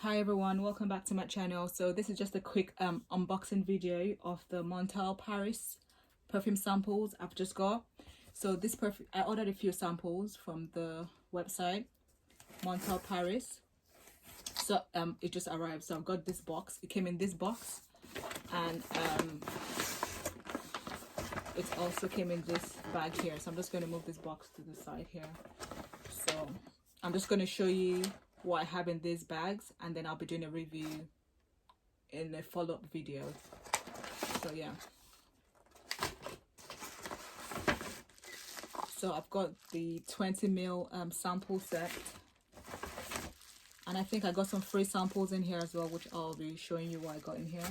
Hi everyone, welcome back to my channel. So this is just a quick unboxing video of the Montale Paris perfume samples I've just got. So this perfume, I ordered a few samples from the website Montale Paris. So it just arrived. So I've got this box. It came in this box, and it also came in this bag here. So I'm just going to move this box to the side here. So I'm just going to show you what I have in these bags, and then I'll be doing a review in a follow-up video. So yeah, so I've got the 20ml sample set, and I think I got some free samples in here as well, which I'll be showing you what I got in here.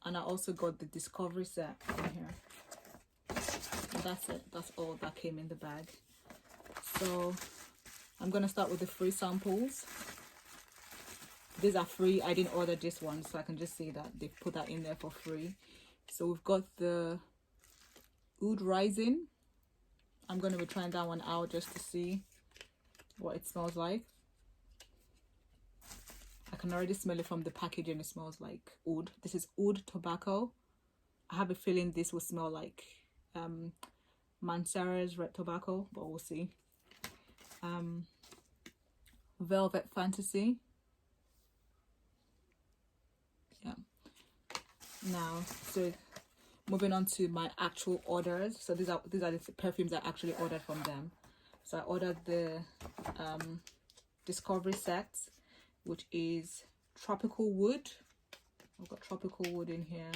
And I also got the discovery set in here, and that's it. That's all that came in the bag. So I'm gonna start with the free samples. These are free. I didn't order this one, so I can just see that they put that in there for free. So we've got the Oud Rising. I'm gonna be trying that one out just to see what it smells like. I can already smell it from the packaging. It smells like oud. This is oud tobacco. I have a feeling this will smell like Mancera's red tobacco, but we'll see. Velvet Fantasy. Yeah. Now, so moving on to my actual orders. So these are the perfumes I actually ordered from them. So I ordered the discovery set, which is tropical wood. I've got tropical wood in here.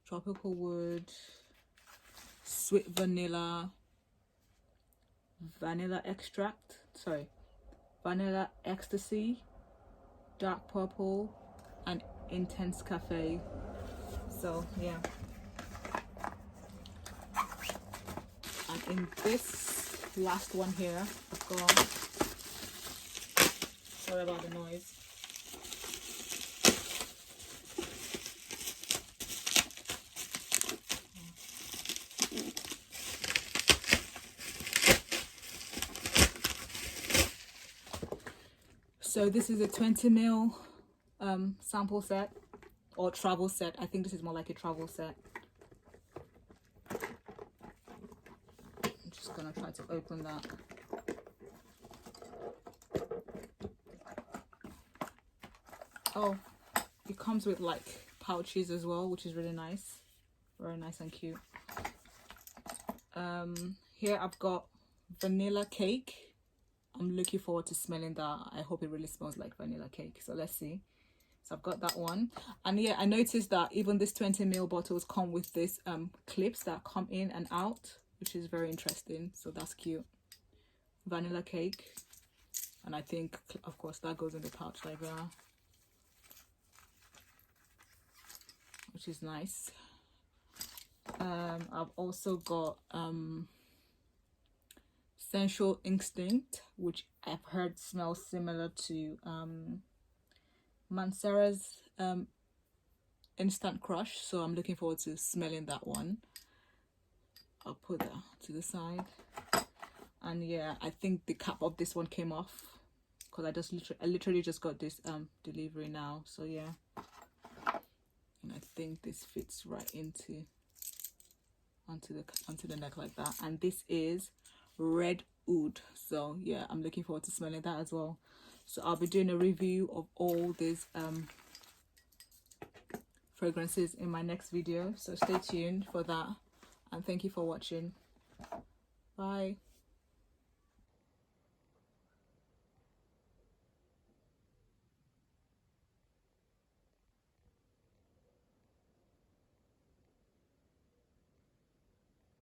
Tropical wood, sweet vanilla, vanilla extract, sorry, vanilla ecstasy, dark purple, and intense cafe. So yeah, and in this last one here, I've got, sorry about the noise, so this is a 20ml sample set, or travel set. I think this is more like a travel set. I'm just gonna try to open that. Oh, it comes with like pouches as well, which is really nice, very nice and cute. Here I've got vanilla cake. I'm looking forward to smelling that. I hope it really smells like vanilla cake. So let's see. So I've got that one. And yeah, I noticed that even this 20ml bottles come with this clips that come in and out, which is very interesting. So that's cute. Vanilla cake. And I think, of course, that goes in the pouch like that, which is nice. I've also got Sensual Instinct, which I've heard smells similar to Mancera's Instant Crush, so I'm looking forward to smelling that one. I'll put that to the side. And yeah, I think the cap of this one came off because I literally just got this delivery now. So yeah, and I think this fits right onto the neck like that. And this is red oud. So yeah, I'm looking forward to smelling that as well. So I'll be doing a review of all these fragrances in my next video, so stay tuned for that, and thank you for watching. Bye.